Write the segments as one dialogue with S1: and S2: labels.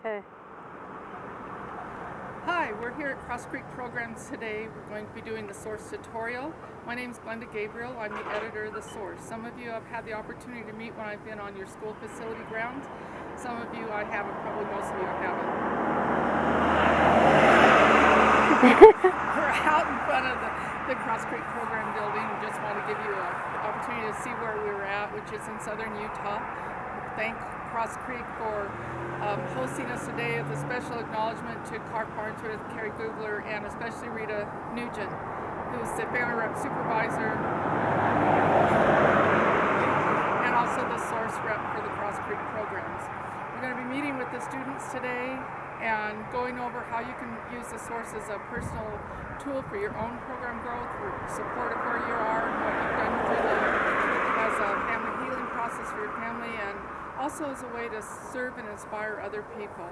S1: Okay.
S2: Hi, we're here at Cross Creek Programs today. We're going to be doing the source tutorial. My name is Glenda Gabriel. I'm the editor of the source. Some of you I've had the opportunity to meet when I've been on your school facility grounds. Some of you I haven't, probably most of you I haven't. We're out in front of the Cross Creek Program building. We just want to give you an opportunity to see where we were at, which is in southern Utah. Thank Cross Creek for hosting us today with a special acknowledgement to Clark Farnsworth, Carrie Googler, and especially Rita Nugent, who's the family rep supervisor and also the source rep for the Cross Creek programs. We're going to be meeting with the students today and going over how you can use the source as a personal tool for your own program growth, for support of where you are and what you've done as a family healing process for your family, and also as a way to serve and inspire other people.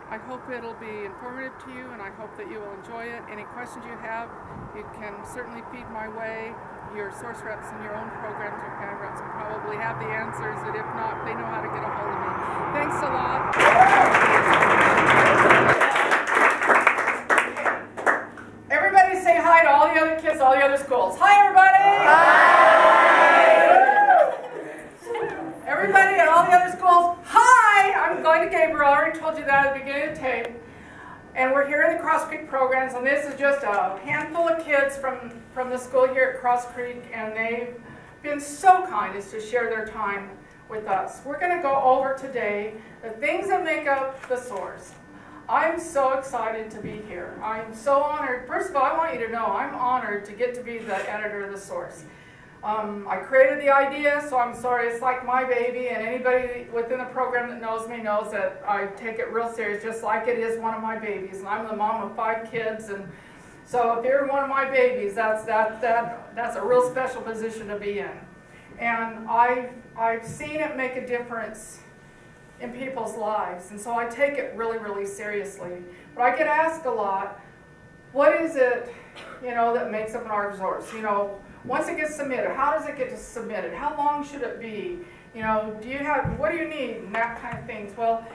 S2: I hope it'll be informative to you, and I hope that you will enjoy it. Any questions you have, you can certainly feed my way. Your source reps in your own programs or family reps will probably have the answers, but if not, they know how to get a hold of me. Thanks a lot. Everybody say hi to all the other kids, all the other schools. Hi, everybody! Hi! Everybody at all the other schools, hi! I'm Glenda Gabriel. I already told you that at the beginning of the tape. And we're here in the Cross Creek programs, and this is just a handful of kids from the school here at Cross Creek, and they've been so kind as to share their time with us. We're going to go over today the things that make up the source. I'm so excited to be here. I'm so honored. First of all, I want you to know I'm honored to get to be the editor of the source. I created the idea, so I'm sorry, it's like my baby, and anybody within the program that knows me knows that I take it real serious, just like it is one of my babies. And I'm the mom of 5 kids, and so if you're one of my babies, that's a real special position to be in. And I've seen it make a difference in people's lives, and so I take it really, really seriously. But I get asked a lot, what is it, that makes up an art source? Once it gets submitted, how does it get submitted? How long should it be? What do you need? And that kind of things. Well,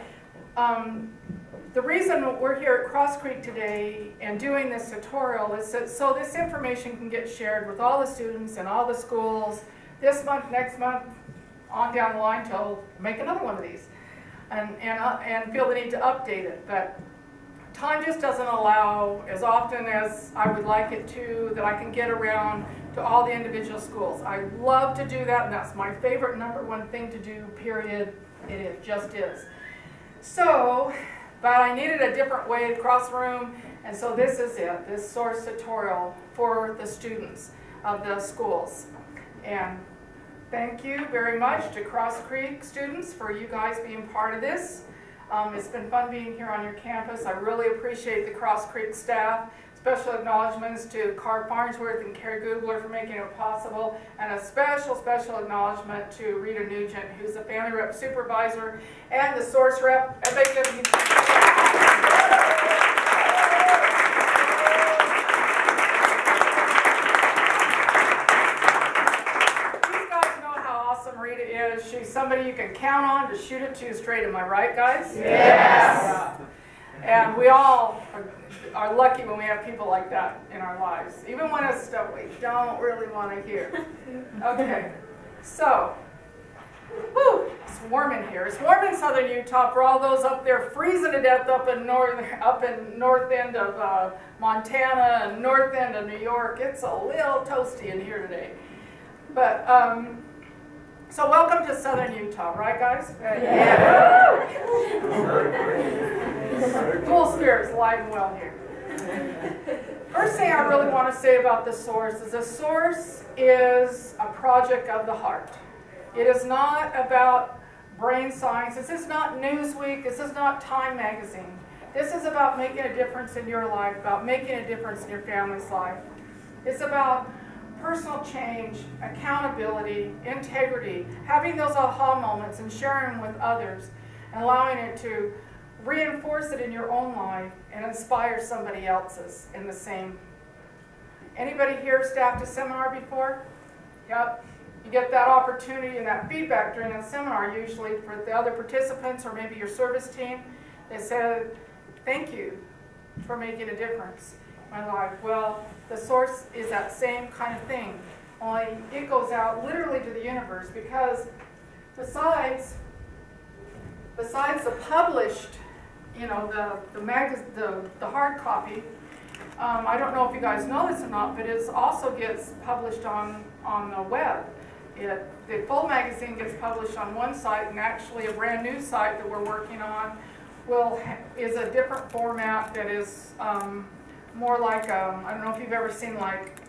S2: the reason we're here at Cross Creek today and doing this tutorial is so this information can get shared with all the students and all the schools this month, next month, on down the line till make another one of these, and feel the need to update it. But time just doesn't allow, as often as I would like it to, that I can get around to all the individual schools. I love to do that, and that's my favorite #1 thing to do, period. It just is. So, but I needed a different way across the room, and so this is it, this source tutorial for the students of the schools. And thank you very much to Cross Creek students for you guys being part of this. It's been fun being here on your campus. I really appreciate the Cross Creek staff. Special acknowledgments to Clark Farnsworth and Carrie Googler for making it possible, and a special acknowledgement to Rita Nugent, who's the family rep supervisor and the source rep. Everybody give me. These guys know how awesome Rita is. She's somebody you can count on to shoot it to straight. Am I right, guys?
S1: Yes.
S2: And we all are lucky when we have people like that in our lives, even when it's stuff we don't really want to hear. Okay, so, it's warm in here. It's warm in southern Utah for all those up there freezing to death up in north end of Montana and north end of New York. It's a little toasty in here today. But so welcome to southern Utah, right, guys? Yeah. Full spirits, alive and well here. First thing I really want to say about the source is the source is a project of the heart. It is not about brain science. This is not Newsweek. This is not Time magazine. This is about making a difference in your life, about making a difference in your family's life. It's about personal change, accountability, integrity, having those aha moments and sharing them with others, and allowing it to reinforce it in your own life and inspire somebody else's in the same. Anybody here staffed a seminar before? Yep. You get that opportunity and that feedback during that seminar, usually for the other participants or maybe your service team. It said, thank you for making a difference in my life. Well, the source is that same kind of thing, only it goes out literally to the universe, because besides the published, you know, the hard copy, I don't know if you guys know this or not, but it also gets published on the web. The full magazine gets published on one site, and actually a brand new site that we're working on is a different format that is more like, I don't know if you've ever seen like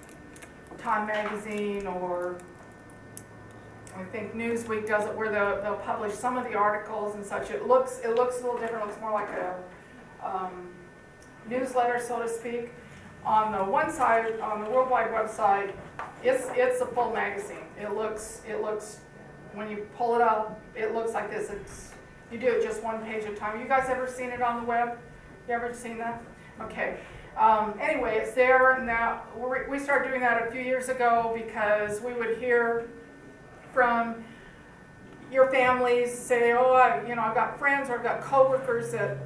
S2: Time magazine, or I think Newsweek does it, where they'll publish some of the articles and such. It looks a little different. It looks more like a newsletter, so to speak. On the one side, on the worldwide website, it's a full magazine. It looks when you pull it up, it looks like this. You do it just one page at a time. You guys ever seen it on the web? You ever seen that? Okay. Anyway, it's there, and now we started doing that a few years ago because we would hear from your families say, oh, I've got friends or I've got coworkers that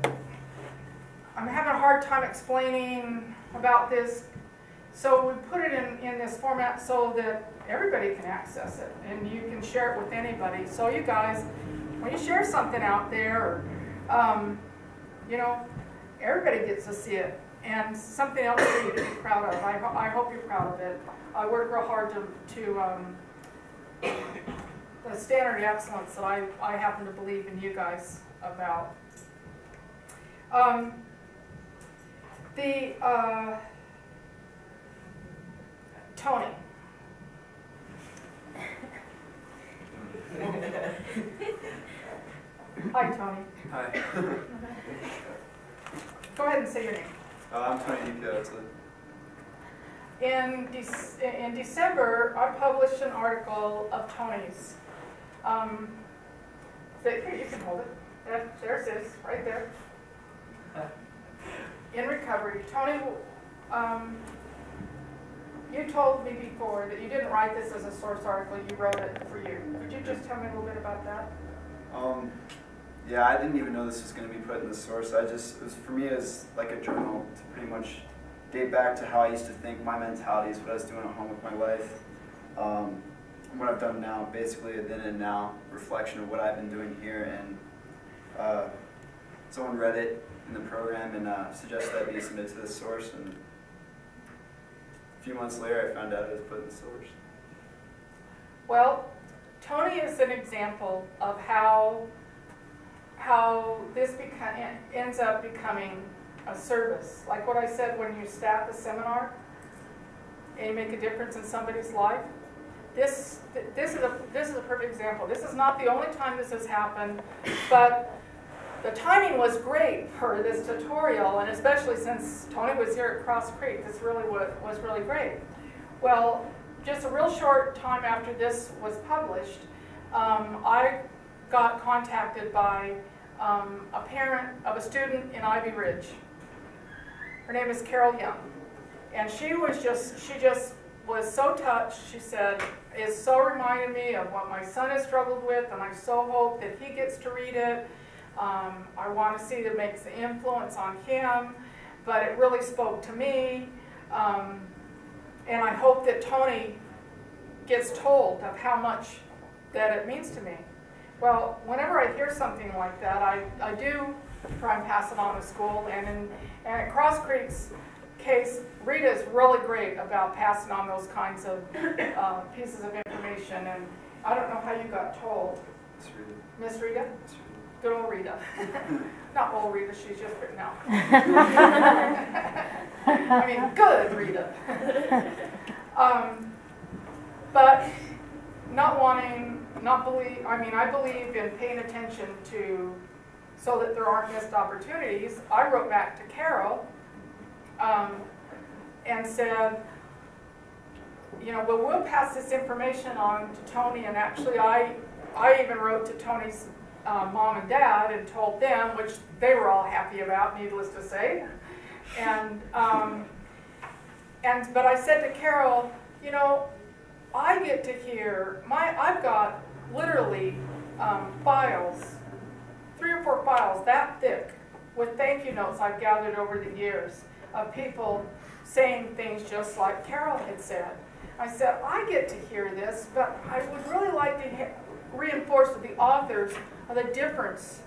S2: I'm having a hard time explaining about this. So we put it in this format so that everybody can access it and you can share it with anybody. So you guys, when you share something out there, everybody gets to see it. And something else for you to be proud of. I hope you're proud of it. I work real hard to the standard of excellence that I happen to believe in you guys about. Tony. Hi, Tony.
S1: Hi.
S2: Go ahead and say your name.
S1: I'm Tony DiPiazza.
S2: In December, I published an article of Tony's. Here, you can hold it. There it is, right there. In recovery. Tony, you told me before that you didn't write this as a source article, you wrote it for you. Could you just tell me a little bit about that?
S1: Yeah, I didn't even know this was going to be put in the source. For me, it was like a journal to pretty much date back to how I used to think, my mentalities, what I was doing at home with my life, and what I've done now, basically a then and now reflection of what I've been doing here. And someone read it in the program and suggested that be submitted to the source, and a few months later I found out it was put in the source.
S2: Well, Tony is an example of how this ends up becoming a service. Like what I said, when you staff a seminar and you make a difference in somebody's life, this is a perfect example. This is not the only time this has happened, but the timing was great for this tutorial, and especially since Tony was here at Cross Creek, this really was really great. Well, just a real short time after this was published, I got contacted by a parent of a student in Ivy Ridge. Her name is Carol Young, and she just was so touched. She said, "It so reminded me of what my son has struggled with, and I so hope that he gets to read it. I want to see that it makes an influence on him, but it really spoke to me, and I hope that Tony gets told of how much that it means to me." Well, whenever I hear something like that, I do try and pass it on to school, and at Cross Creek's case, Rita is really great about passing on those kinds of pieces of information, and I don't know how you got told. Miss Rita? Good old Rita. Not old Rita, she's just written out. I mean, good Rita. But I believe in paying attention to, so that there aren't missed opportunities. I wrote back to Carol and said, we'll pass this information on to Tony, and actually I even wrote to Tony's mom and dad and told them, which they were all happy about, needless to say. But I said to Carol, I get to hear, I've got literally files, 3 or 4 files that thick with thank you notes I've gathered over the years of people saying things just like Carol had said. I said, I get to hear this, but I would really like to reinforce with the authors of the difference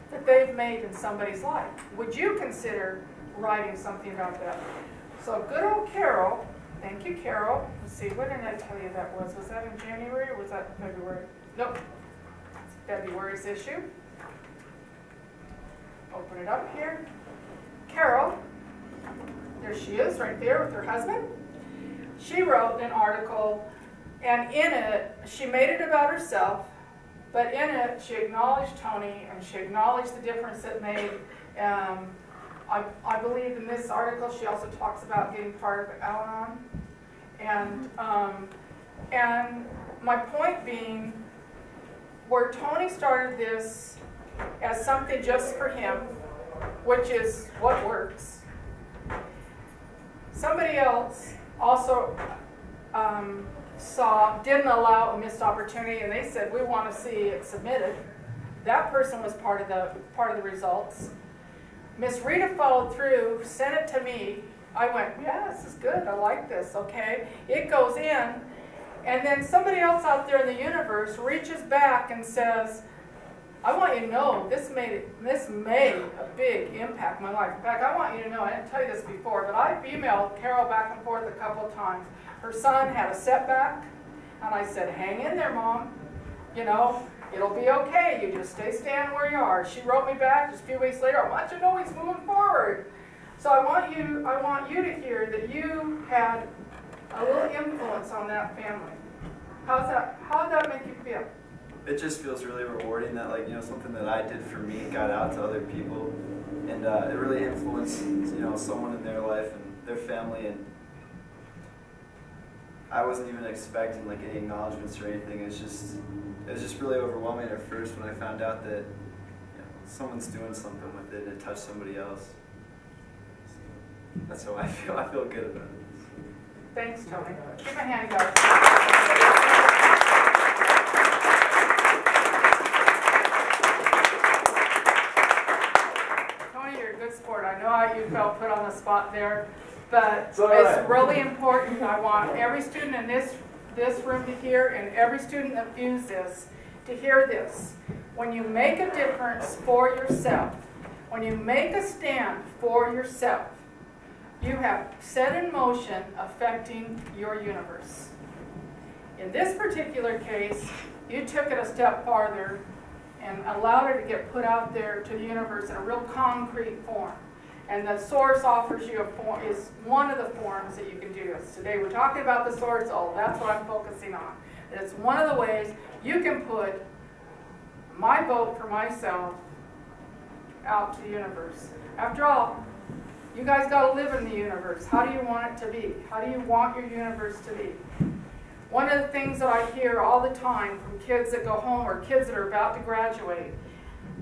S2: that they've made in somebody's life. Would you consider writing something about that? So good old Carol, thank you, Carol. Let's see, when did I tell you that was? Was that in January or was that in February? Nope, it's February's issue. Open it up here. Carol, there she is right there with her husband. She wrote an article, and in it, she made it about herself, but in it, she acknowledged Tony, and she acknowledged the difference it made. I believe in this article, she also talks about getting part of Al-Anon. And my point being, where Tony started this as something just for him, which is what works, somebody else also didn't allow a missed opportunity, and they said, we want to see it submitted. That person was part of the results. Miss Rita followed through, sent it to me. I went, yeah, this is good. I like this. Okay, it goes in, and then somebody else out there in the universe reaches back and says, I want you to know this made a big impact in my life. In fact, I want you to know, I didn't tell you this before, but I've emailed Carol back and forth a couple of times. Her son had a setback, and I said, hang in there, Mom. You know, it'll be okay. You just stand where you are. She wrote me back just a few weeks later, I want you to know he's moving forward. So I want you to hear that you had a little influence on that family. How did that make you feel?
S1: It just feels really rewarding that, like, you know, something that I did for me got out to other people, and it really influenced, you know, someone in their life and their family. And I wasn't even expecting like any acknowledgments or anything. It was just really overwhelming at first when I found out that, you know, someone's doing something with it and it touched somebody else. So that's how I feel. I feel good about it.
S2: Thanks, Tony. Give a hand, guys. Sport. I know you felt put on the spot there, but it's really important. I want every student in this room to hear, and every student that views this to hear this. When you make a difference for yourself, when you make a stand for yourself, you have set in motion affecting your universe. In this particular case, you took it a step farther and allowed it to get put out there to the universe in a real concrete form. And the source offers you a form, is one of the forms that you can do this. Today we're talking about the source, that's what I'm focusing on. And it's one of the ways you can put my vote for myself out to the universe. After all, you guys got to live in the universe. How do you want it to be? How do you want your universe to be? One of the things that I hear all the time from kids that go home or kids that are about to graduate,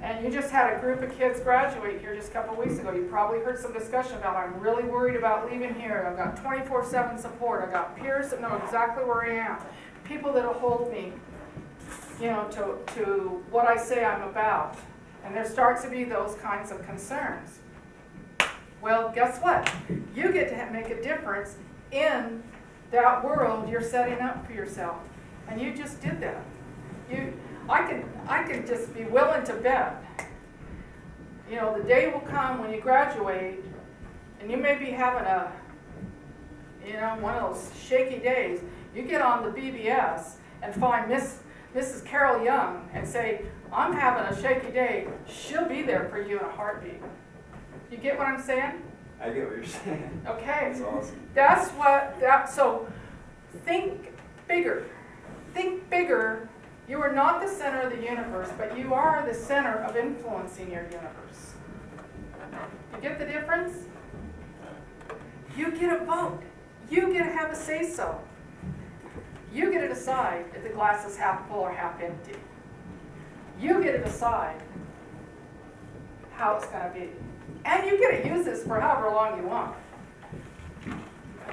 S2: and you just had a group of kids graduate here just a couple of weeks ago. You probably heard some discussion about, I'm really worried about leaving here. I've got 24/7 support. I've got peers that know exactly where I am. People that will hold me, you know, to what I say I'm about. And there starts to be those kinds of concerns. Well, guess what? You get to make a difference in that world you're setting up for yourself. And you just did that. I could just be willing to bet, you know, the day will come when you graduate and you may be having a, you know, one of those shaky days. You get on the BBS and find Mrs. Carol Young and say, I'm having a shaky day. She'll be there for you in a heartbeat. You get what I'm saying?
S1: I get what you're saying.
S2: Okay.
S1: That's awesome.
S2: That's what, so think bigger. Think bigger. You are not the center of the universe, but you are the center of influencing your universe. You get the difference? You get a vote. You get to have a say-so. You get to decide if the glass is half full or half empty. You get to decide how it's going to be. And you get to use this for however long you want.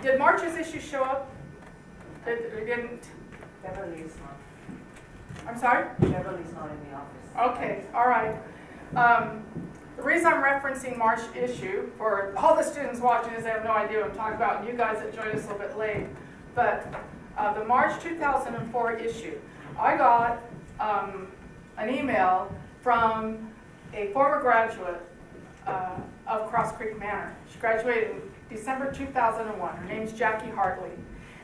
S2: Did March's issue show up? It didn't?
S3: Beverly's not.
S2: I'm sorry?
S3: Beverly's not in the office.
S2: Okay, all right. The reason I'm referencing March issue, for all the students watching this, they have no idea what I'm talking about, and you guys that joined us a little bit late, but the March 2004 issue, I got an email from a former graduate of Cross Creek Manor. She graduated in December 2001. Her name's Jackie Hartley.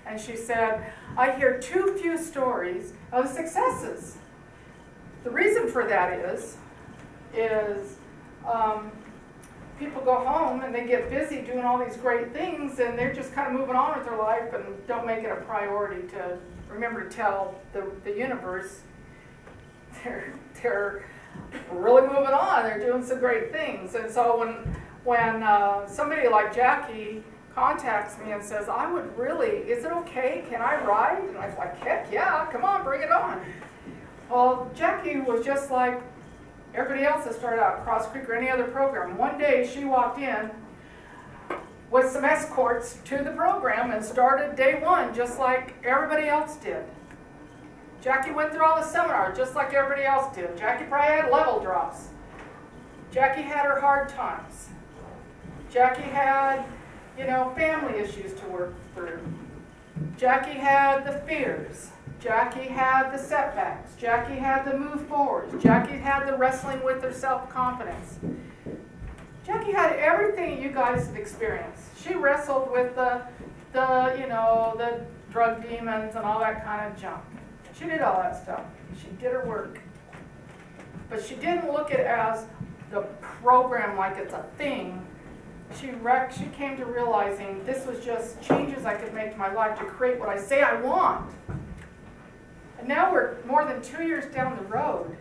S2: And she said, I hear too few stories of successes. The reason for that is people go home and they get busy doing all these great things, and they're just kind of moving on with their life and don't make it a priority to remember to tell the universe they're really moving on. They're doing some great things. And so when somebody like Jackie contacts me and says, I would really, is it okay? Can I ride? And I was like, heck yeah, come on, bring it on. Well, Jackie was just like everybody else that started out at Cross Creek or any other program. One day she walked in with some escorts to the program and started day one just like everybody else did. Jackie went through all the seminars just like everybody else did. Jackie probably had level drops. Jackie had her hard times. Jackie had, you know, family issues to work through. Jackie had the fears. Jackie had the setbacks. Jackie had the move forwards. Jackie had the wrestling with her self-confidence. Jackie had everything you guys have experienced. She wrestled with the drug demons and all that kind of junk. She did all that stuff. She did her work. But she didn't look at it as the program like it's a thing. She came to realizing this was just changes I could make to my life to create what I say I want. And now we're more than 2 years down the road.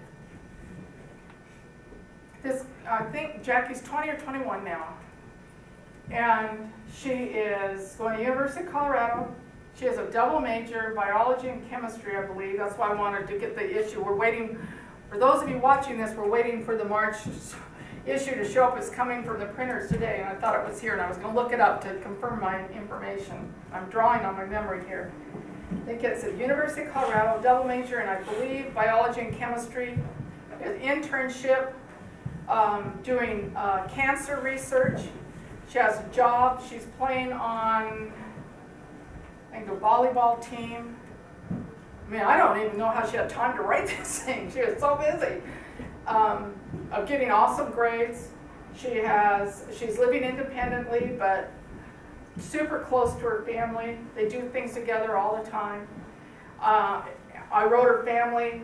S2: I think Jackie's 20 or 21 now. And she is going to University of Colorado. She has a double major in biology and chemistry, I believe. That's why I wanted to get the issue. We're waiting, for those of you watching this, we're waiting for the March issue to show up. It's coming from the printers today, and I thought it was here, and I was going to look it up to confirm my information. I'm drawing on my memory here. I think it's at University of Colorado, double major, and I believe biology and chemistry, an internship, doing cancer research. She has a job. She's playing on, I think, a volleyball team. I mean, I don't even know how she had time to write this thing. She was so busy. Of getting awesome grades. She's living independently, but super close to her family. They do things together all the time. I wrote her family,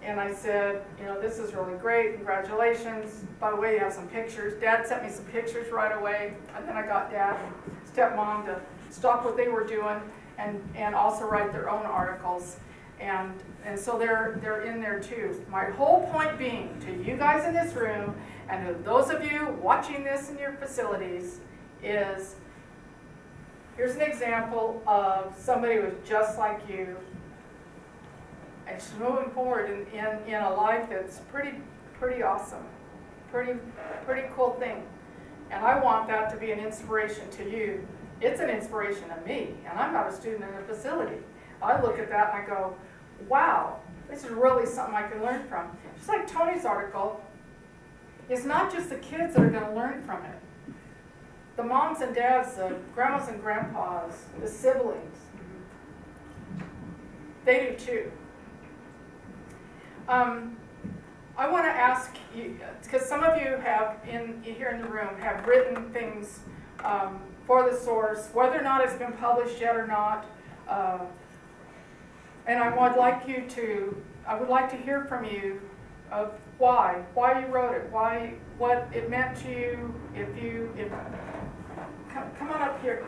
S2: and I said, you know, this is really great. Congratulations. By the way, you have some pictures. Dad sent me some pictures right away, and then I got Dad and stepmom to stop what they were doing and also write their own articles. And so they're in there too. My whole point being to you guys in this room and to those of you watching this in your facilities is, here's an example of somebody who was just like you and she's moving forward in a life that's pretty awesome, pretty cool thing. And I want that to be an inspiration to you. It's an inspiration to me, and I'm not a student in the facility. I look at that and I go, wow, this is really something I can learn from. Just like Tony's article, it's not just the kids that are going to learn from it. The moms and dads, the grandmas and grandpas, the siblings, they do too. I want to ask you, because some of you have, here in the room, have written things for the source, whether or not it's been published yet or not. And I would like to hear from you of why you wrote it, what it meant to you, come on up here.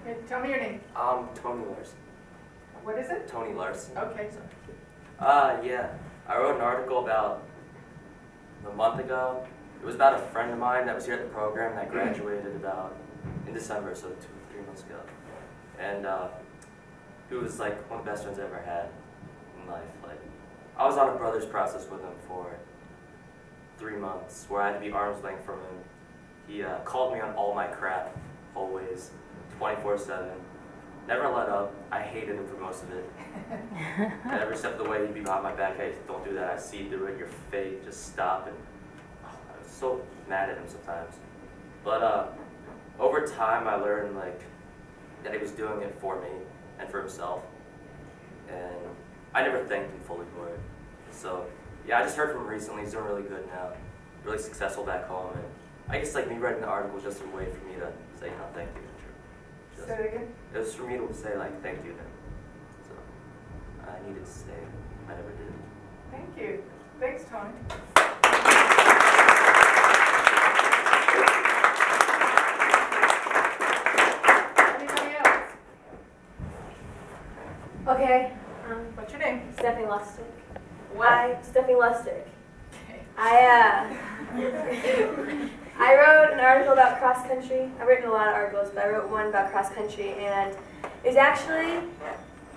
S2: Okay, tell me your name.
S3: Tony Larson.
S2: What is it?
S3: Tony Larson.
S2: Okay.
S3: Yeah. I wrote an article about a month ago. It was about a friend of mine that was here at the program that graduated in December, so 2 or 3 months ago. And he was like one of the best friends I ever had in life. Like, I was on a brother's process with him for 3 months, where I had to be arm's length from him. He called me on all my crap, always, 24/7. never let up. I hated him for most of it. And every step of the way he'd be behind my back, hey, don't do that. I see through it, you're fake, just stop. And I was so mad at him sometimes. But over time, I learned like that he was doing it for me and for himself. And I never thanked him fully for it. So yeah, I just heard from him recently. He's doing really good now, really successful back home. And I guess like me writing the article was just a way for me to say, thank you.
S2: Say it again.
S3: It was for me to say like thank you to him. So I needed to say it. I never did.
S2: Thank you. Thanks, Tony. Anybody else?
S4: Okay.
S2: What's your name?
S4: Stephanie Lustig.
S2: What?
S4: Stephanie Lustig.
S2: Okay.
S4: I wrote an article about cross country. I've written a lot of articles, but I wrote one about cross country, and it's actually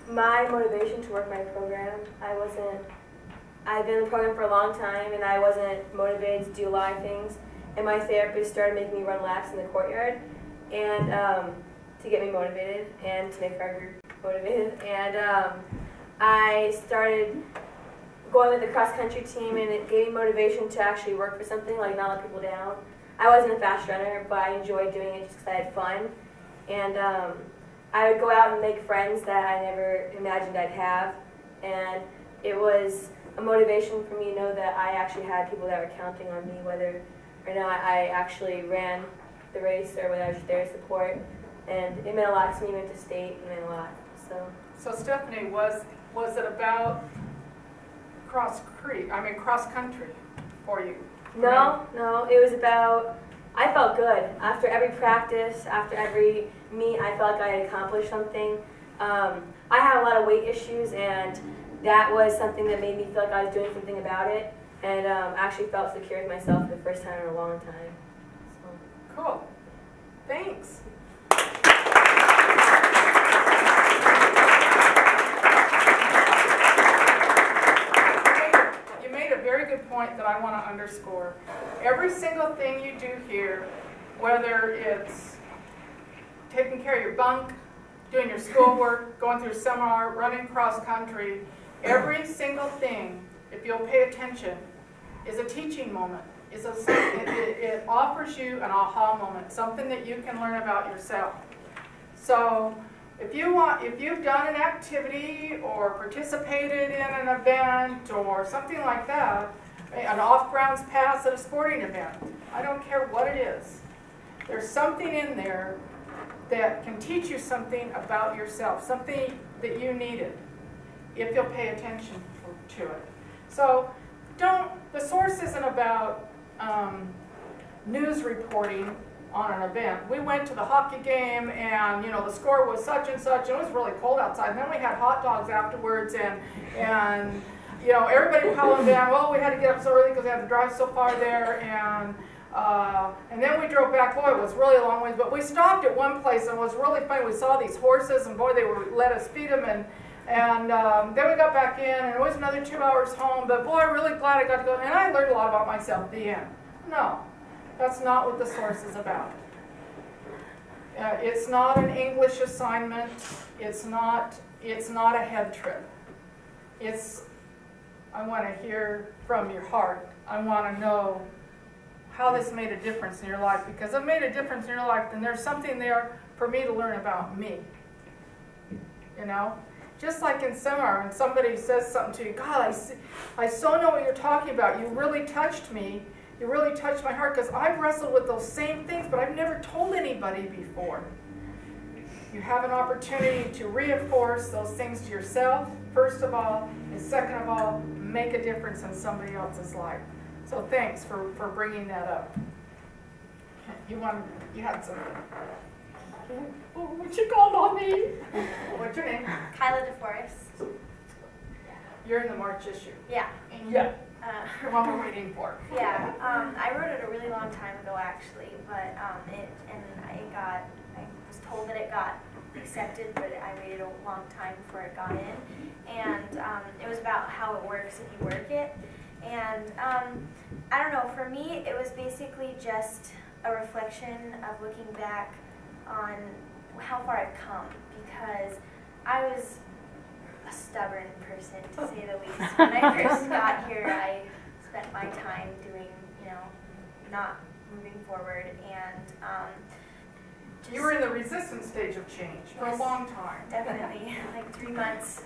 S4: my motivation to work my program. I've been in the program for a long time, and I wasn't motivated to do a lot of things. And my therapist started making me run laps in the courtyard, and to get me motivated and to make our group motivated. And I started going with the cross country team, and it gave me motivation to actually work for something, like not let people down. I wasn't a fast runner, but I enjoyed doing it just because I had fun. And I would go out and make friends that I never imagined I'd have. And it was a motivation for me to know that I actually had people that were counting on me, whether or not I actually ran the race or whether I was just there to support. And it meant a lot to me. Went to state, it meant a lot.
S2: So Stephanie, was it about cross country for you?
S4: No, it was about, I felt good. After every practice, after every meet, I felt like I had accomplished something. I had a lot of weight issues, and that was something that made me feel like I was doing something about it, and actually felt secure with myself for the first time in a long time. So.
S2: Cool. Thanks. Good point that I want to underscore. Every single thing you do here, whether it's taking care of your bunk, doing your schoolwork, going through seminar, running cross country, every single thing, if you'll pay attention, is a teaching moment. It offers you an aha moment, something that you can learn about yourself. So if you've done an activity or participated in an event or something like that, an off-grounds pass at a sporting event, I don't care what it is, there's something in there that can teach you something about yourself, something that you needed, if you'll pay attention to it. So the source isn't about news reporting on an event. We went to the hockey game, and the score was such and such, and it was really cold outside, and then we had hot dogs afterwards, and everybody calling down, well, we had to get up so early because we had to drive so far there, and then we drove back. Boy, it was really a long ways, but we stopped at one place, and it was really funny. We saw these horses, and boy, they let us feed them, and then we got back in, and it was another 2 hours home, but boy, I'm really glad I got to go, and I learned a lot about myself at the end. No. That's not what the source is about. It's not an English assignment. It's not a head trip. I want to hear from your heart. I want to know how this made a difference in your life. Because if it made a difference in your life, then there's something there for me to learn about me. Just like in seminar, when somebody says something to you, God, I so know what you're talking about. You really touched me. You really touched my heart, because I've wrestled with those same things, but I've never told anybody before. You have an opportunity to reinforce those things to yourself, first of all, and second of all, make a difference in somebody else's life. So thanks for bringing that up. You had something. Oh, what you called on me? What's your name?
S5: Kyla DeForest.
S2: You're in the March issue.
S5: Yeah.
S2: Yeah. The one we're waiting for.
S5: Yeah, I wrote it a really long time ago actually, but I was told that it got accepted, but I waited a long time before it got in, and it was about how it works if you work it, and I don't know, for me it was basically just a reflection of looking back on how far I've come, because I was a stubborn person, to say the least. When I first got here, I spent my time doing, not moving forward, and
S2: You were in the resistance stage of change for a long time.
S5: Definitely, like 3 months.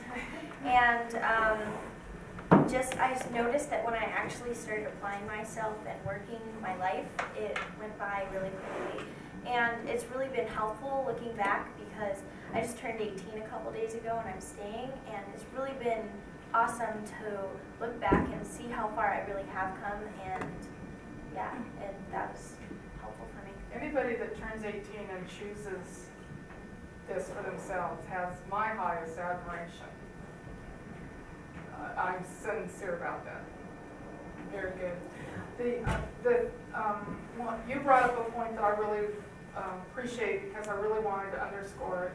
S5: And I just noticed that when I actually started applying myself and working my life, it went by really quickly. And it's really been helpful looking back, because I just turned 18 a couple days ago and I'm staying, and it's really been awesome to look back and see how far I really have come, and yeah, and that was helpful for me.
S2: Anybody that turns 18 and chooses this for themselves has my highest admiration. I'm sincere about that. Very good. You brought up a point that I really appreciate, because I really wanted to underscore it,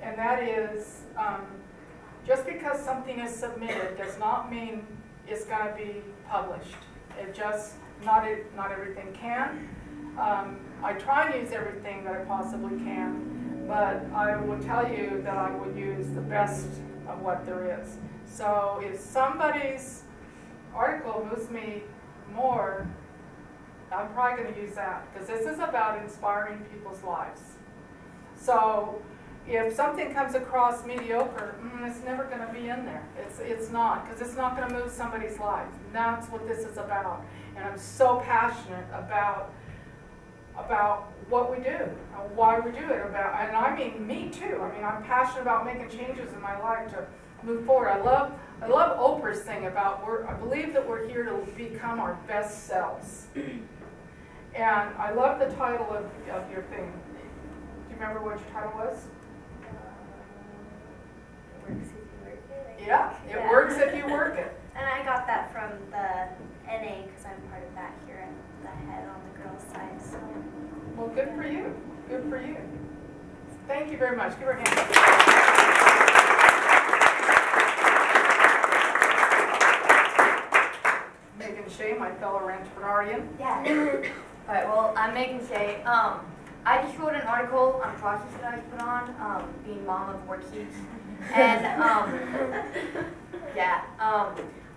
S2: and that is just because something is submitted does not mean it's going to be published. It just, not everything can. I try and use everything that I possibly can, but I will tell you that I will use the best of what there is. So if somebody's article moves me more, I'm probably going to use that, because this is about inspiring people's lives. So if something comes across mediocre, it's never going to be in there. It's not, because it's not going to move somebody's life. And that's what this is about. And I'm so passionate about what we do, and why we do it, and I mean me too. I mean, I'm passionate about making changes in my life to move forward. I love Oprah's thing about I believe that we're here to become our best selves. And I love the title of your thing. Do you remember what your title was?
S5: It works if you work it.
S2: Yeah, it works if you work it.
S5: And I got that from the NA, because I'm part of that here at the head on the girls' side. So.
S2: Well, good for you. Good for you. Thank you very much. Give her a hand. Megan Shea, my fellow Ranchbernardian.
S6: Yeah. All right, well, I'm Megan Shea. I just wrote an article on a process that I put on, being mom of 4 kids. And,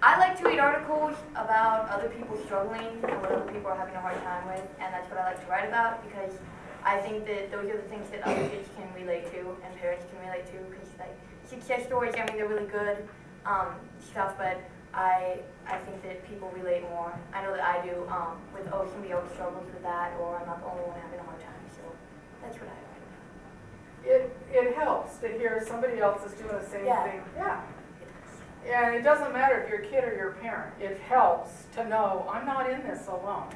S6: I like to read articles about other people struggling and what other people are having a hard time with, and that's what I like to write about, because I think that those are the things that other kids can relate to and parents can relate to, because like success stories, I mean, they're really good stuff, but I think that people relate more. I know that I do with, somebody else struggles with that, or I'm not the only one having a hard time, so that's what I write about.
S2: It helps to hear somebody else is doing the same thing. Yeah. And it doesn't matter if you're a kid or you're a parent. It helps to know I'm not in this alone.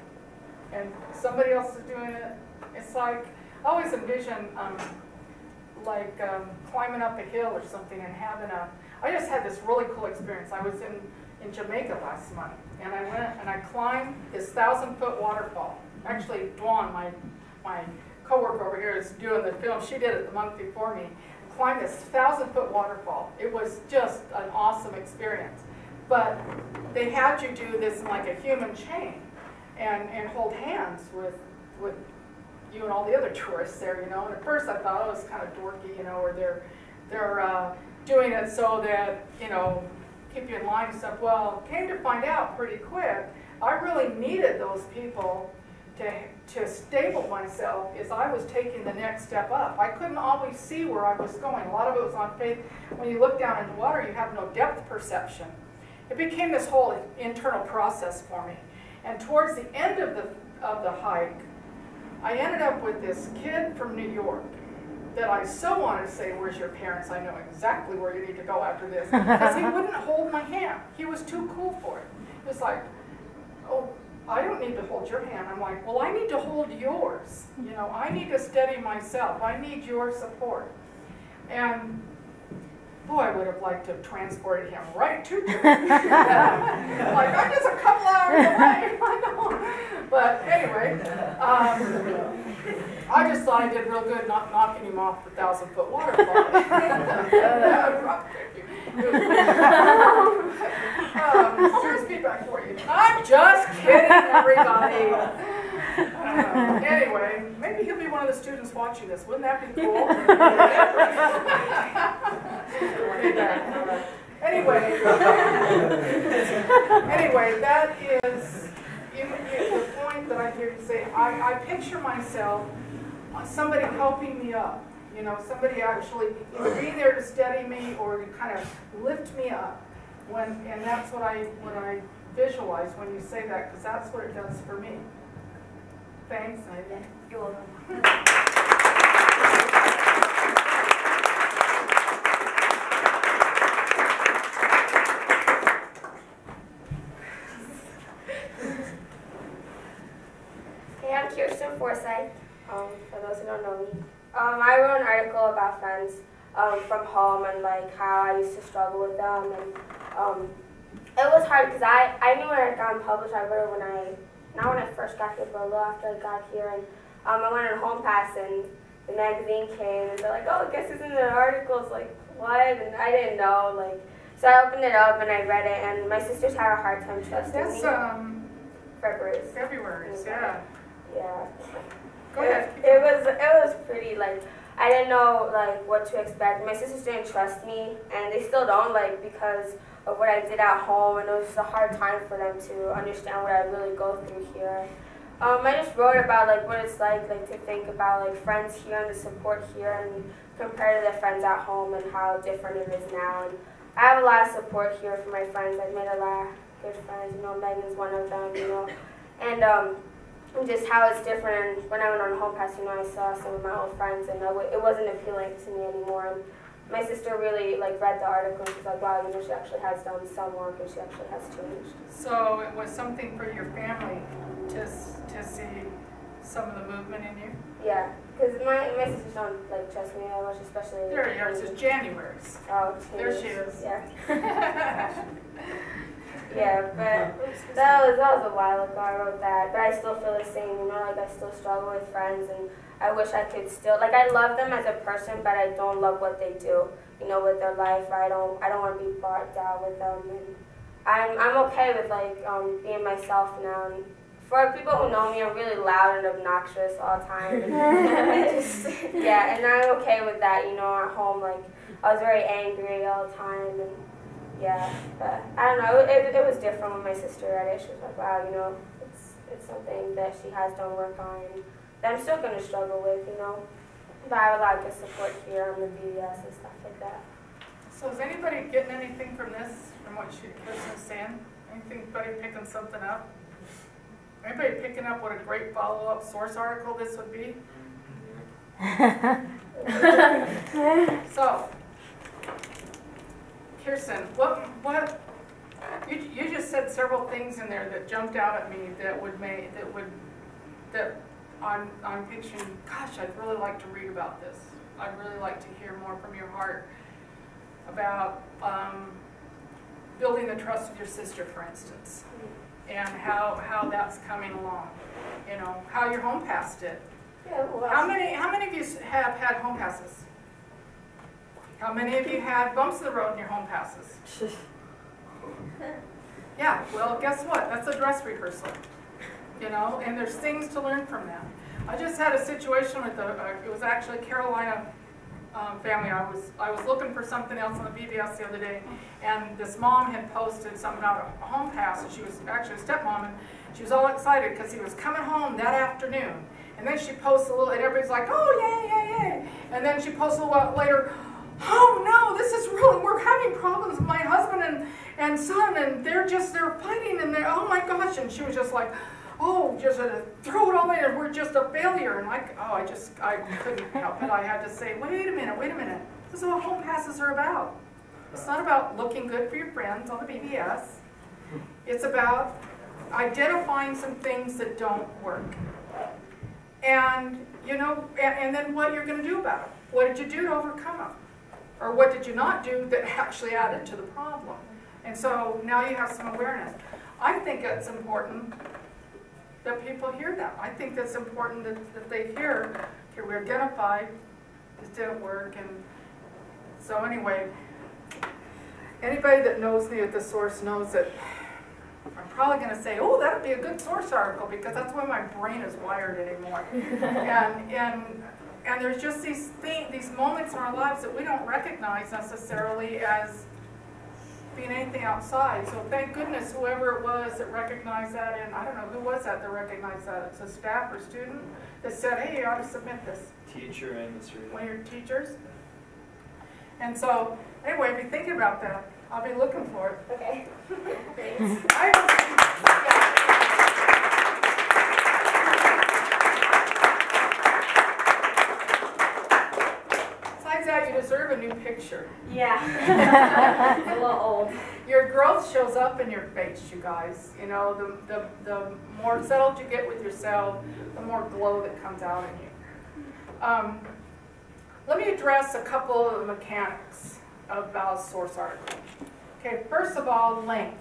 S2: And somebody else is doing it. It's like, I always envision climbing up a hill or something and having I just had this really cool experience. I was in Jamaica last month, and I went and I climbed this 1,000-foot waterfall. Actually, Dawn, my coworker over here is doing the film. She did it the month before me. Climbed this 1,000-foot waterfall. It was just an awesome experience. But they had you do this in like a human chain and hold hands with you and all the other tourists there, And at first I thought, it was kind of dorky, or they're doing it so that, keep you in line and stuff. Well, came to find out pretty quick, I really needed those people to stable myself as I was taking the next step up. I couldn't always see where I was going. A lot of it was on faith. When you look down in the water, you have no depth perception. It became this whole internal process for me. And towards the end of the hike, I ended up with this kid from New York that I so wanted to say, "Where's your parents? I know exactly where you need to go after this." Because he wouldn't hold my hand. He was too cool for it. He was like, "Oh, I don't need to hold your hand." I'm like, "Well, I need to hold yours. I need to steady myself. I need your support." And boy, I would have liked to have transported him right to Jamaica. Like, I'm just a couple hours away. I know. But anyway, I just thought I did real good not knocking him off the 1,000-foot waterfall. Here's feedback for you. I'm just kidding, everybody. Anyway. anyway, maybe he'll be one of the students watching this. Wouldn't that be cool? Anyway, that is the point that I hear you say. I picture myself, somebody helping me up. You know, somebody actually either being there to steady me or to kind of lift me up. And that's what I visualize when you say that, because that's what it does for me. Thanks, Ivy.
S6: You're welcome.
S7: Hey, I'm Kirsten Forsyth, for those who don't know me. I wrote an article about friends from home and like how I used to struggle with them, and it was hard because I knew when it had gotten published. I wrote it not when I first got here, but a little after I got here, and I went on home pass and the magazine came and they're like, oh, guess it's in the article. It's like, what? And I didn't know, like, so I opened it up and I read it, and my sisters had a hard time trusting me.
S2: That's February, yeah.
S7: Yeah.
S2: Go ahead.
S7: It was pretty, like, I didn't know, like, what to expect. My sisters didn't trust me, and they still don't, like, because of what I did at home, and it was just a hard time for them to understand what I really go through here. I just wrote about, like, what it's like to think about, like, friends here and the support here, and compare to the friends at home and how different it is now. And I have a lot of support here from my friends. I've made a lot of good friends. You know, Megan's one of them, you know. And just how it's different. And when I went on home pass, you know, I saw some of my old friends, and it wasn't appealing to me anymore. And my sister really, like, read the article, and she's like, wow, you know, she actually has done some work, and she actually has changed.
S2: So it was something for your family to see some of the movement in you?
S7: Yeah, because my sisters don't, like, trust me that much, especially...
S2: There you are, it says January's.
S7: Oh,
S2: there she is.
S7: Yeah. Yeah, but that was a while ago I wrote that, but I still feel the same, you know, like, I still struggle with friends, and I wish I could still, like, I love them as a person, but I don't love what they do, you know, with their life. I don't want to be bogged down with them, and I'm okay with, like, being myself now. And for people who know me, I'm really loud and obnoxious all the time. And yeah, and I'm okay with that, you know, at home, like, I was very angry all the time, and yeah, but I don't know, it was different when my sister read it. She was like, wow, you know, it's something that she has done work on, and that I'm still going to struggle with, you know, but I have a lot of good support here on the BBS and stuff like that.
S2: So is anybody getting anything from this, from what Kirsten's saying? Anybody picking something up? Anybody picking up what a great follow-up source article this would be? So, Kirsten, what you just said several things in there that jumped out at me that I'm picturing, gosh, I'd really like to read about this. I'd really like to hear more from your heart about building the trust with your sister, for instance, and how that's coming along. You know, how your home pass did.
S7: Yeah, well,
S2: How many of you have had home passes? How many of you had bumps in the road in your home passes? Yeah, well, guess what? That's a dress rehearsal. You know, and there's things to learn from that. I just had a situation with it was actually a Carolina family. I was looking for something else on the BBS the other day, and this mom had posted something about a home pass, and she was actually a stepmom, and she was all excited because he was coming home that afternoon. And then she posts a little, and everybody's like, oh, yay, yay, yay. And then she posts a little while later, oh no, this is really, we're having problems with my husband and son, and they're fighting, and oh my gosh. And she was just like, oh, just throw it all in, we're just a failure. And I couldn't help it. I had to say, wait a minute. This is what home passes are about. It's not about looking good for your friends on the BBS. It's about identifying some things that don't work. And, you know, and then what you're going to do about it. What did you do to overcome them? Or what did you not do that actually added to the problem? And so now you have some awareness. I think it's important that people hear that. I think that's important that they hear, okay, we identified, this didn't work. And so anyway, anybody that knows me at the source knows that I'm probably going to say, oh, that would be a good source article because that's why my brain is wired anymore. And there's just these moments in our lives that we don't recognize necessarily as being anything outside. So thank goodness whoever it was that recognized that, and I don't know, who was that recognized that? It's a staff or student that said, hey, you ought to submit this.
S1: Teacher and the student.
S2: One of your teachers. And so, anyway, be thinking about that. I'll be looking for it.
S7: Okay.
S2: Thanks. Besides that, you deserve a new picture.
S7: Yeah. It's a little old.
S2: Your growth shows up in your face, you guys. You know, the more settled you get with yourself, the more glow that comes out in you. Let me address a couple of the mechanics about a source article. Okay, first of all, length.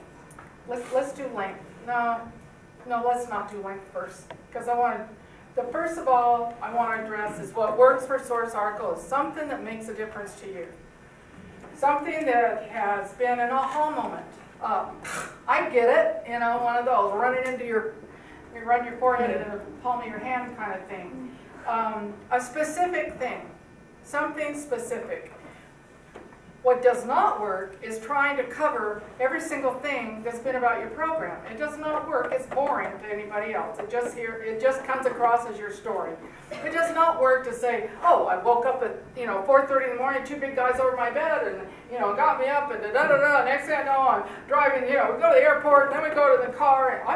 S2: Let's do length. No, let's not do length first, because first of all I want to address is what works for a source article is something that makes a difference to you. Something that has been an aha moment. I get it, you know, one of those running into you run your forehead into the palm of your hand kind of thing. A specific thing, something specific. What does not work is trying to cover every single thing that's been about your program. It does not work. It's boring to anybody else. It just comes across as your story. It does not work to say, oh, I woke up at 4:30 in the morning, 2 big guys over my bed, and got me up, and da-da-da-da. Next thing I know, I'm driving. We go to the airport, and then we go to the car. And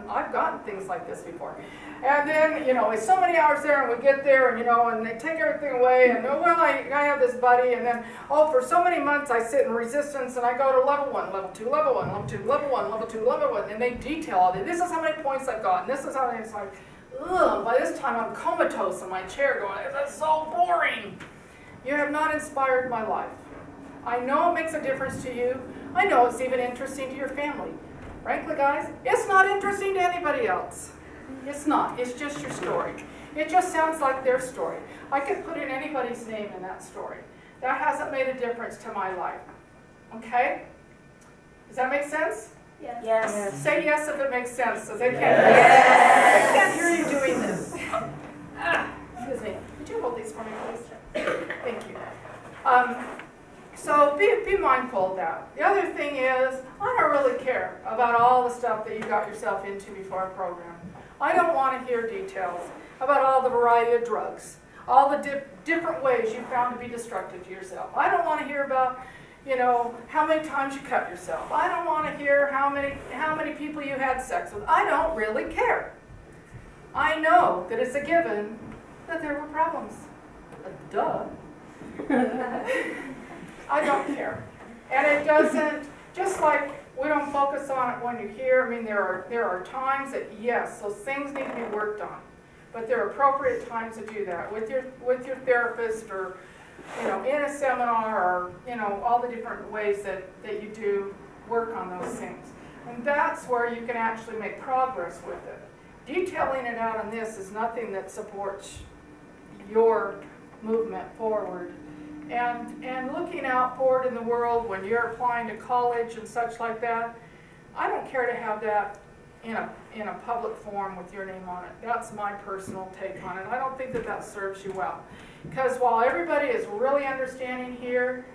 S2: I've gotten things like this before. And then, it's so many hours there, and we get there, and and they take everything away, and well, I have this buddy, and then, for so many months I sit in resistance, and I go to level 1, level 2, level 1, level 2, level 1, level 2, level 1, and they detail all this. This is how many points I've gotten. This is how many. It's like, ugh, by this time I'm comatose in my chair going, this is so boring. You have not inspired my life. I know it makes a difference to you. I know it's even interesting to your family. Frankly, guys, it's not interesting to anybody else. It's not. It's just your story. It just sounds like their story. I could put in anybody's name in that story. That hasn't made a difference to my life. Okay? Does that make sense?
S7: Yes. Yes.
S2: Say yes if it makes sense, so they can't,
S7: yes.
S2: They can't hear you doing this. Excuse me. Could you hold these for me, please? Thank you. So be mindful of that. The other thing is, I don't really care about all the stuff that you got yourself into before our program. I don't want to hear details about all the variety of drugs, all the different ways you found to be destructive to yourself. I don't want to hear about, how many times you cut yourself. I don't want to hear how many people you had sex with. I don't really care. I know that it's a given that there were problems. Duh. I don't care. And it doesn't, just like we don't focus on it when you're here. I mean, there are times that, yes, those things need to be worked on. But there are appropriate times to do that with your therapist, or in a seminar, or all the different ways that you do work on those things. And that's where you can actually make progress with it. Detailing it out on this is nothing that supports your movement forward. And looking out forward in the world when you're applying to college and such like that, I don't care to have that in a public forum with your name on it. That's my personal take on it. I don't think that serves you well. Because while everybody is really understanding here,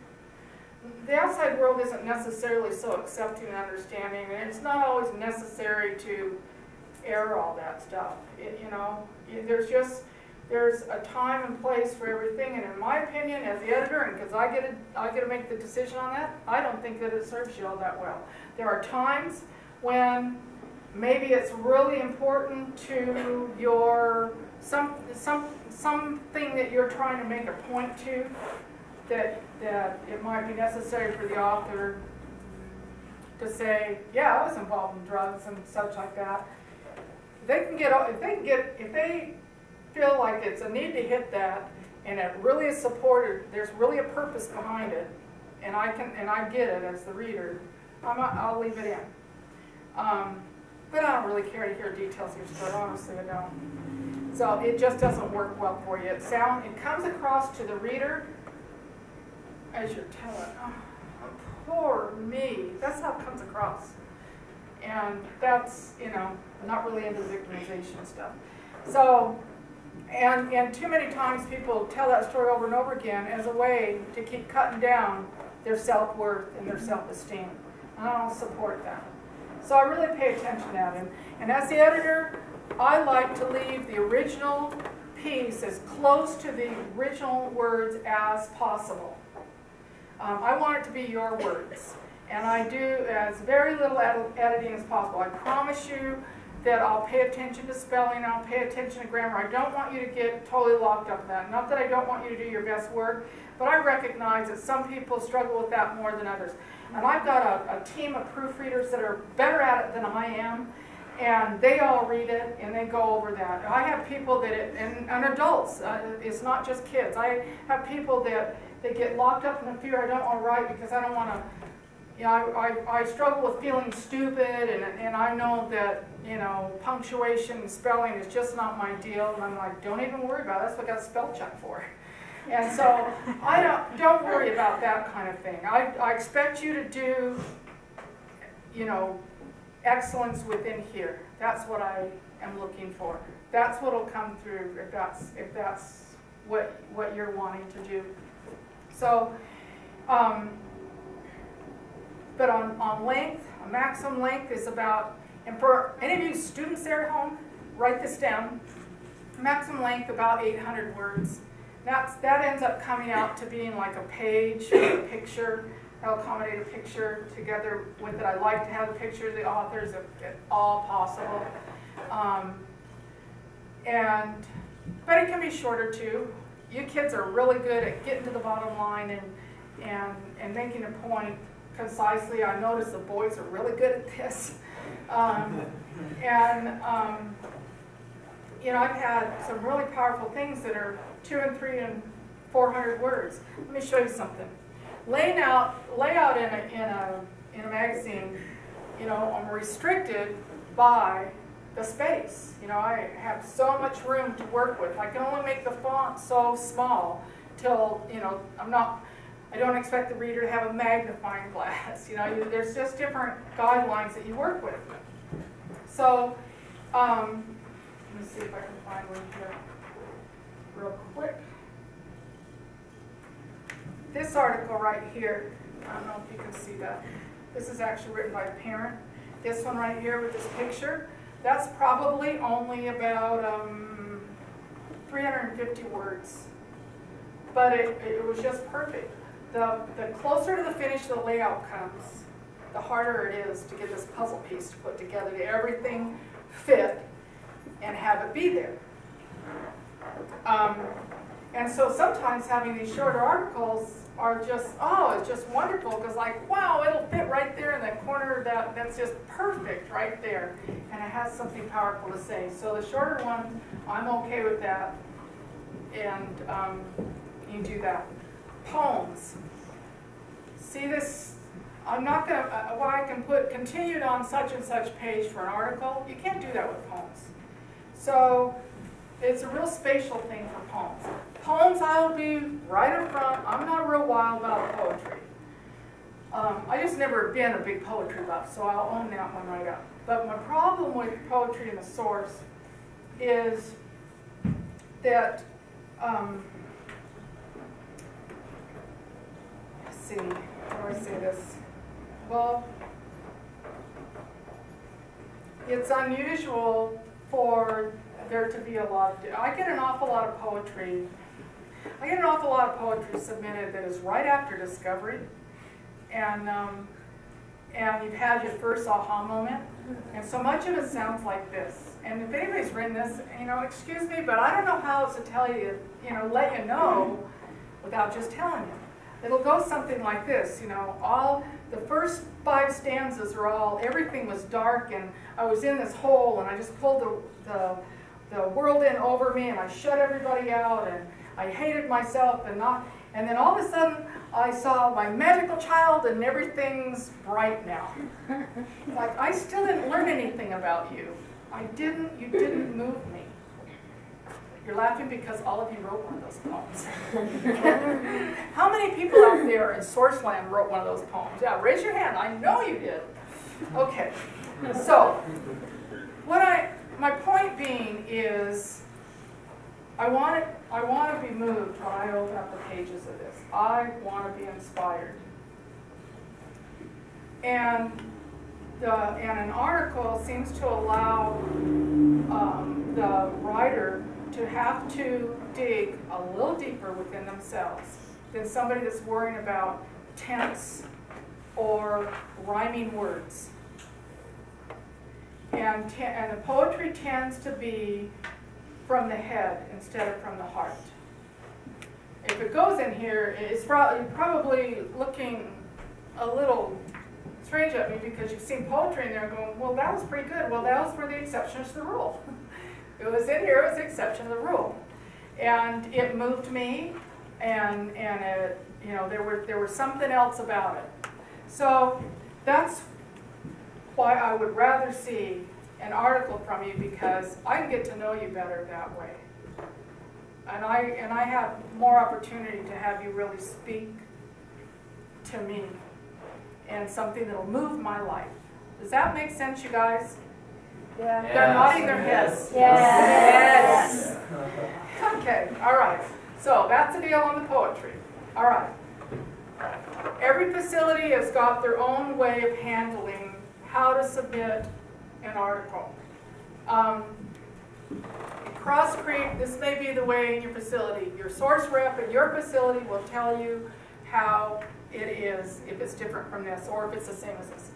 S2: the outside world isn't necessarily so accepting and understanding, and it's not always necessary to air all that stuff. There's a time and place for everything, and in my opinion, as the editor, and because I get to make the decision on that, I don't think that it serves you all that well. There are times when maybe it's really important to your something that you're trying to make a point to, that it might be necessary for the author to say, yeah, I was involved in drugs and such like that. If they feel like it's a need to hit that, and it really is supported, there's really a purpose behind it, and I get it as the reader, I'll leave it in. But I don't really care to hear details of your story, honestly I don't. So it just doesn't work well for you. It comes across to the reader as you're telling, oh, poor me. That's how it comes across. And that's, you know, I'm not really into victimization stuff. So, and too many times people tell that story over and over again as a way to keep cutting down their self-worth and their self-esteem. And I don't support that. So I really pay attention to that. And as the editor, I like to leave the original piece as close to the original words as possible. I want it to be your words. And I do as very little editing as possible. I promise you that I'll pay attention to spelling, I'll pay attention to grammar. I don't want you to get totally locked up in that. Not that I don't want you to do your best work, but I recognize that some people struggle with that more than others. And I've got a team of proofreaders that are better at it than I am, and they all read it and they go over that. I have people that, and adults, it's not just kids. I have people that they get locked up in the fear I don't want to write because I don't want to, you know, I struggle with feeling stupid, and I know that, you know, punctuation and spelling is just not my deal, and I'm like, don't even worry about it, that's what I got a spell check for. And so I don't worry about that kind of thing. I expect you to do, you know, excellence within here. That's what I am looking for. That's what will come through if that's what you're wanting to do. So, but on length, a maximum length is about, and for any of you students there at home, write this down. Maximum length about 800 words. That ends up coming out to being like a page or a picture. I'll accommodate a picture together with it. I like to have the picture of the authors if all possible. But it can be shorter too. You kids are really good at getting to the bottom line and making a point concisely. I notice the boys are really good at this. You know, I've had some really powerful things that are 200 and 300 and 400 words. Let me show you something. Layout in a magazine, you know, I'm restricted by the space. You know, I have so much room to work with. I can only make the font so small till, you know, I don't expect the reader to have a magnifying glass. You know, there's just different guidelines that you work with. So, let me see if I can find one here real quick. This article right here, I don't know if you can see that. This is actually written by a parent. This one right here with this picture, that's probably only about 350 words. But it was just perfect. The closer to the finish the layout comes, the harder it is to get this puzzle piece to put together, to everything fit and have it be there. And so sometimes having these shorter articles are just, oh, it's just wonderful, because like, wow, it'll fit right there in that corner, that's just perfect right there. And it has something powerful to say. So the shorter one, I'm okay with that. And you do that. Poems. See this, I'm not going to, well, I can put continued on such and such page for an article. You can't do that with poems. So it's a real spatial thing for poems. Poems I'll do right up front. I'm not real wild about poetry. I just never been a big poetry buff, so I'll own that one right up. But my problem with poetry in the source is that, let's see, how do I say this? Well, it's unusual for there to be a lot of, I get an awful lot of poetry. I get an awful lot of poetry submitted that is right after discovery, and you've had your first aha moment, and so much of it sounds like this. And if anybody's written this, you know, excuse me, but I don't know how else to tell you, you know, let you know without just telling you. It'll go something like this, you know, all the first 5 stanzas are all, everything was dark, and I was in this hole, and I just pulled the world in over me, and I shut everybody out, and I hated myself, and then all of a sudden I saw my magical child, and everything's bright now. Like, I still didn't learn anything about you. You didn't move me. You're laughing because all of you wrote one of those poems. How many people out there in Sourceland wrote one of those poems? Yeah, raise your hand. I know you did. Okay. So, my point being is, I want to be moved when I open up the pages of this. I want to be inspired. And an article seems to allow the writer to have to dig a little deeper within themselves than somebody that's worrying about tense or rhyming words. And the poetry tends to be from the head instead of from the heart. If it goes in here, it's probably looking a little strange at me because you've seen poetry in there going, well, that was pretty good. Well, that was for the exceptions to the rule. It was in here, it was the exception to the rule. And it moved me, and it, you know, there was something else about it. So that's why I would rather see an article from you, because I can get to know you better that way. And I have more opportunity to have you really speak to me and something that'll move my life. Does that make sense, you guys?
S7: Yeah.
S2: They're nodding their heads.
S7: Yes.
S2: Yes. Okay, all right. So that's the deal on the poetry. All right. Every facility has got their own way of handling how to submit an article. Cross Creek, this may be the way in your facility. Your source rep at your facility will tell you how it is, if it's different from this, or if it's the same as this.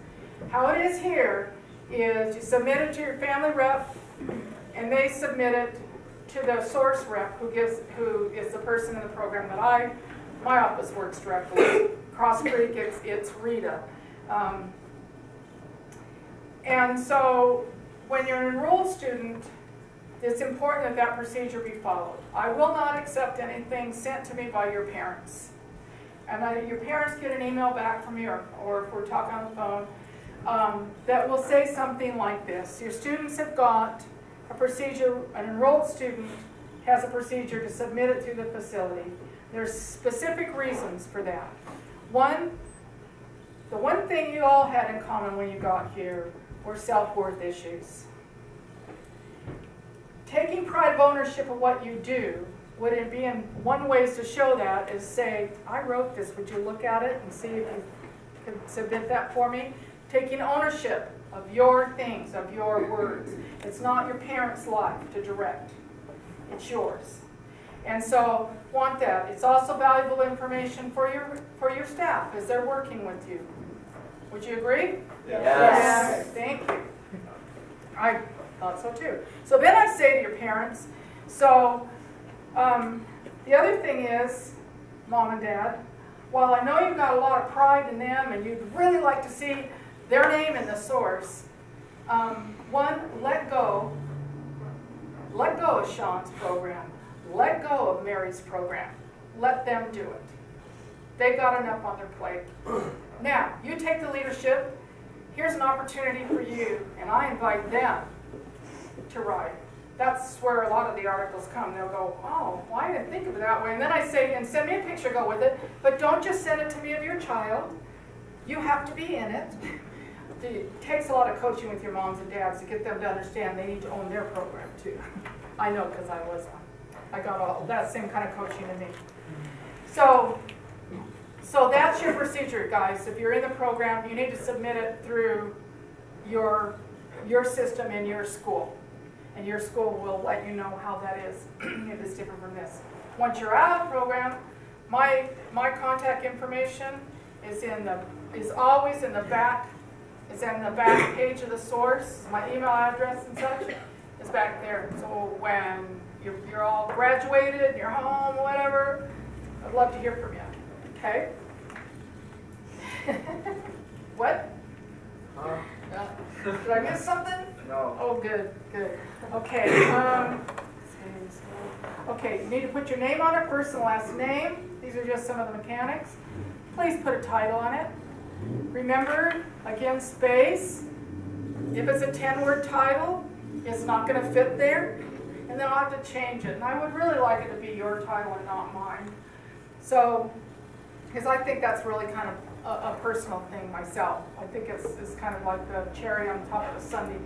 S2: How it is here is you submit it to your family rep, and they submit it to the source rep, who is the person in the program that my office works directly with. Cross Creek, it's Rita. And so when you're an enrolled student, it's important that that procedure be followed. I will not accept anything sent to me by your parents. And your parents get an email back from me, or if we're talking on the phone, that will say something like this. Your students have got a procedure, an enrolled student has a procedure to submit it to the facility. There's specific reasons for that. The one thing you all had in common when you got here were self-worth issues. Taking pride of ownership of what you do, would it be in one ways to show that is say, I wrote this, would you look at it and see if you could submit that for me? Taking ownership of your things, of your words. It's not your parents' life to direct. It's yours. And so, want that. It's also valuable information for your staff as they're working with you. Would you agree?
S3: Yes.
S2: Thank you. I thought so too. So then I say to your parents, so the other thing is, Mom and Dad, while I know you've got a lot of pride in them and you'd really like to see their name in the source, one, let go of Sean's program. Let go of Mary's program. Let them do it. They've got enough on their plate. Now, you take the leadership. Here's an opportunity for you, and I invite them to write. That's where a lot of the articles come. They'll go, oh, well, I didn't think of it that way. And then I say, and send me a picture, go with it. But don't just send it to me of your child. You have to be in it. It takes a lot of coaching with your moms and dads to get them to understand they need to own their program too. I know, because I was one. I got all that same kind of coaching in me. So that's your procedure, guys. If you're in the program, you need to submit it through your system in your school. And your school will let you know how that is, if it's different from this. Once you're out of the program, my contact information is always in the back. It's in the back page of the source. My email address and such is back there. So when you're all graduated and you're home, whatever, I'd love to hear from you. Okay? What? Did I miss something?
S1: No.
S2: Oh, good, good. Okay. Okay, you need to put your name on it, first and last name. These are just some of the mechanics. Please put a title on it. Remember, again, space. If it's a 10-word title, it's not going to fit there. And then I'll have to change it. And I would really like it to be your title and not mine. So, because I think that's really kind of a personal thing myself. I think it's kind of like the cherry on top of the sundae.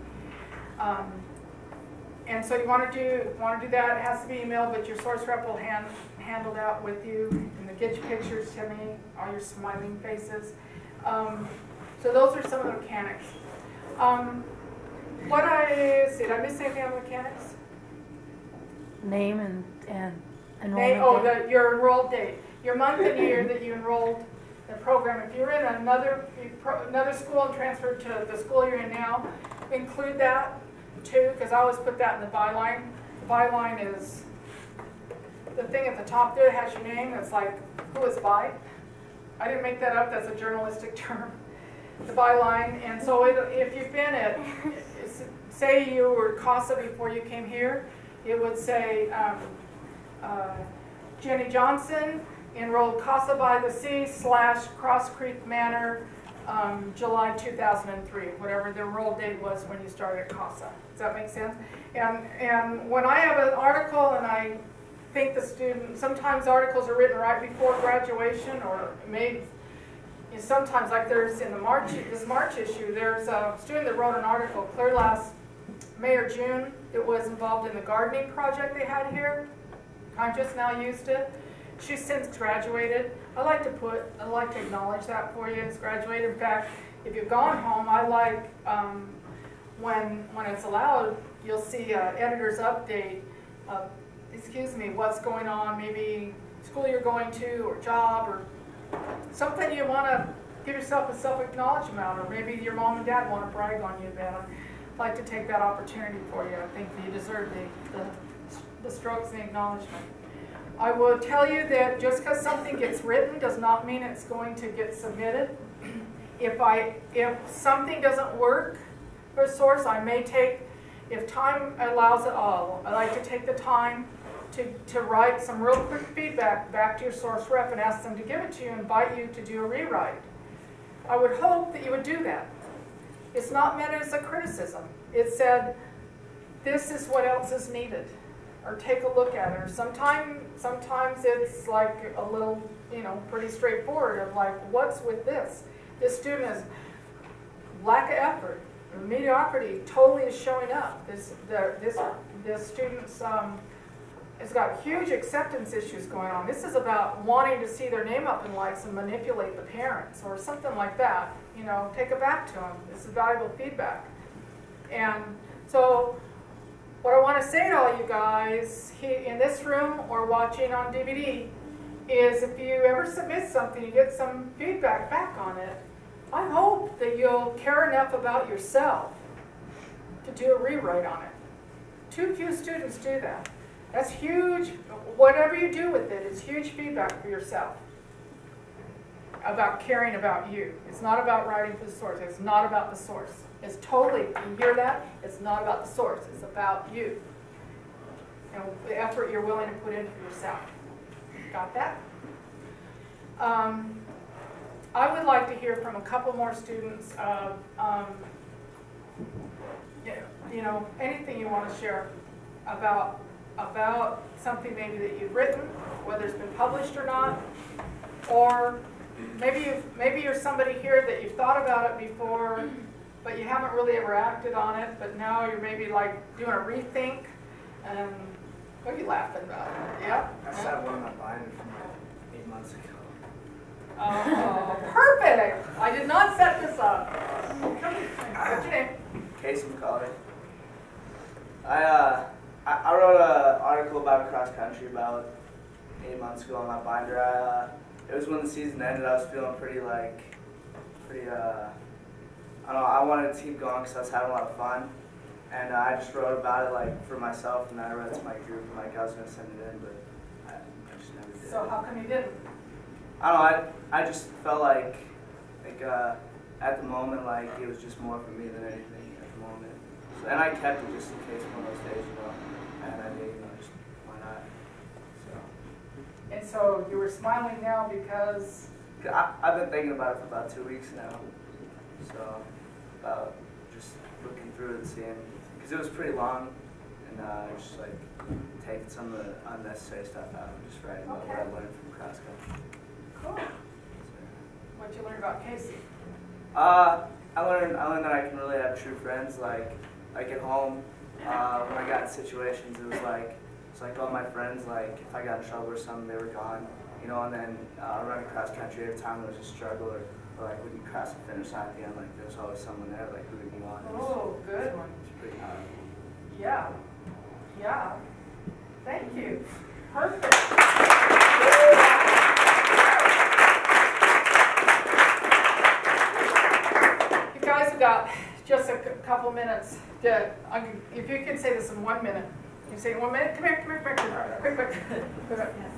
S2: And so you want to do that. It has to be emailed, but your source rep will handle that with you, and get your pictures to me, all your smiling faces. So those are some of the mechanics. Did I miss anything on the mechanics?
S8: Name and
S2: Oh,
S8: enrollment.
S2: your enrolled date, your month and year that you enrolled the program. If you're in another school and transferred to the school you're in now, include that too, because I always put that in the byline. The byline is the thing at the top there that has your name. It's like, who is by? I didn't make that up. That's a journalistic term. The byline. And so if you've been at, say you were CASA before you came here, it would say Jenny Johnson enrolled CASA by the Sea / Cross Creek Manor, July 2003, whatever the enroll date was when you started at CASA. Does that make sense? And when I have an article and I think the student, sometimes articles are written right before graduation, or maybe sometimes, like there's in this March issue, there's a student that wrote an article clear last May or June. It was involved in the gardening project they had here. I just now used it. She's since graduated. I like to acknowledge that for you. It's graduated. In fact, if you've gone home, I like when it's allowed, you'll see editor's update. What's going on? Maybe school you're going to, or job, or something you want to give yourself a self-acknowledgement on, or maybe your mom and dad want to brag on you about. I'd like to take that opportunity for you. I think you deserve the strokes and the acknowledgement. I will tell you that just because something gets written does not mean it's going to get submitted. If something doesn't work for a source, I may take, if time allows it all, I like to take the time to write some real quick feedback back to your source rep and ask them to give it to you and invite you to do a rewrite. I would hope that you would do that. It's not meant as a criticism. It said, this is what else is needed, or take a look at it. Or sometimes it's like a little, pretty straightforward of like, what's with this? This student is lack of effort, or mediocrity totally is showing up. This student's has got huge acceptance issues going on. This is about wanting to see their name up in lights and manipulate the parents, or something like that. Take it back to them. This is valuable feedback. And so what I want to say to all you guys in this room or watching on DVD is, if you ever submit something, you get some feedback back on it, I hope that you'll care enough about yourself to do a rewrite on it. Too few students do that. That's huge. Whatever you do with it is huge feedback for yourself about caring about you. It's not about writing for the source. It's not about the source. It's totally, you hear that? It's not about the source. It's about you and the effort you're willing to put in for yourself. Got that? I would like to hear from a couple more students of, anything you want to share about something maybe that you've written, whether it's been published or not, or maybe you're somebody here that you've thought about it before, but you haven't really ever acted on it, but now you're maybe like doing a rethink. And what are you laughing about? Yeah?
S1: I sat one of my binder from like 8 months ago.
S2: Oh, perfect! I did not set this up. Come here. What's your name?
S9: Casey McCauley. I wrote an article about cross country about 8 months ago on my binder. It was when the season ended. I was feeling pretty I don't know, I wanted to keep going because I was having a lot of fun. And I just wrote about it for myself, and then I wrote it to my group, and I was going to send it in, but I just never did.
S2: So how come you didn't?
S9: I don't know, I just felt like at the moment, it was just more for me than anything at the moment. So, and I kept it just in case one of those days, and I did, just why not? So.
S2: And so you were smiling now because?
S9: I've been thinking about it for about 2 weeks now. So, about just looking through it and seeing, because it was pretty long, and just taking some of the unnecessary stuff out and just writing about what I learned from cross country.
S2: Cool. What you learned about Casey?
S9: I learned that I can really have true friends. Like at home, when I got in situations, it's like all my friends. Like if I got in trouble or something, they were gone. You know, and then running cross country, every time there was a struggle or like when you cross the finish line at the end, like there's always someone there like rooting you on.
S2: Oh, good one.
S9: It's pretty powerful.
S2: Yeah. Yeah. Thank you. Perfect. You guys have got just a couple minutes. If you can say this in 1 minute. You say 1 minute? Come here, quick.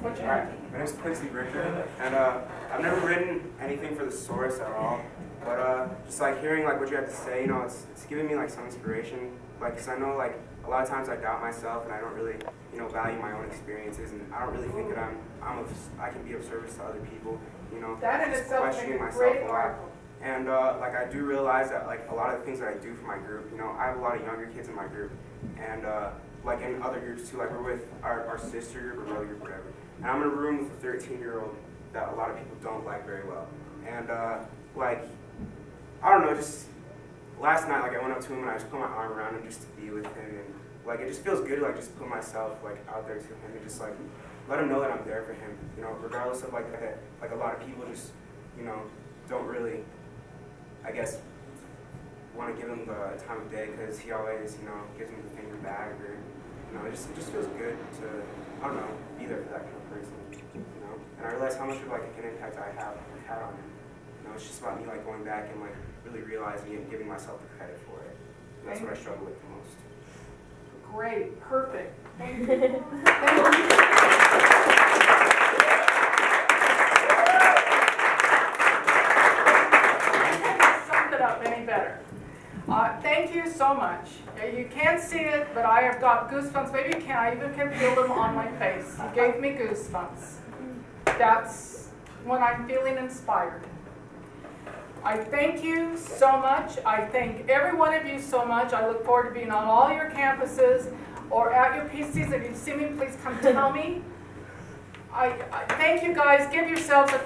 S2: What's your name?
S10: My name's Quincy Richter, and I've never written anything for the source at all. But just like hearing like what you have to say, you know, it's giving me like some inspiration. Like, cause I know like a lot of times I doubt myself and I don't really, you know, value my own experiences, and I don't really think that I can be of service to other people. You know,
S2: That in
S10: just
S2: itself is
S10: questioning
S2: a
S10: myself
S2: great
S10: a lot.
S2: article.
S10: And like I do realize that like a lot of the things that I do for my group, you know, I have a lot of younger kids in my group, and like in other groups too, like we're with our sister group or brother group, whatever. And I'm in a room with a 13-year-old that a lot of people don't like very well. And like, I don't know, just last night, like I went up to him and I just put my arm around him just to be with him, and like it just feels good to like just put myself like out there to him and just like let him know that I'm there for him, you know, regardless of like that, like a lot of people just, you know, don't really, I guess, want to give him the time of day because he always, you know, gives me the finger back, or, you know, it just feels good to, I don't know, be there for that kind of person, you know. And I realize how much of like an impact I have had on him. You know, it's just about me like going back and like really realizing it and giving myself the credit for it. And that's what I struggle with the most.
S2: Great, perfect. Thank you. Thank you. Up any better. Thank you so much. You can't see it, but I have got goosebumps. Maybe you can. I even can feel them on my face. You gave me goosebumps. That's when I'm feeling inspired. I thank you so much. I thank every one of you so much. I look forward to being on all your campuses or at your PCs. If you see me, please come tell me. I thank you guys. Give yourselves a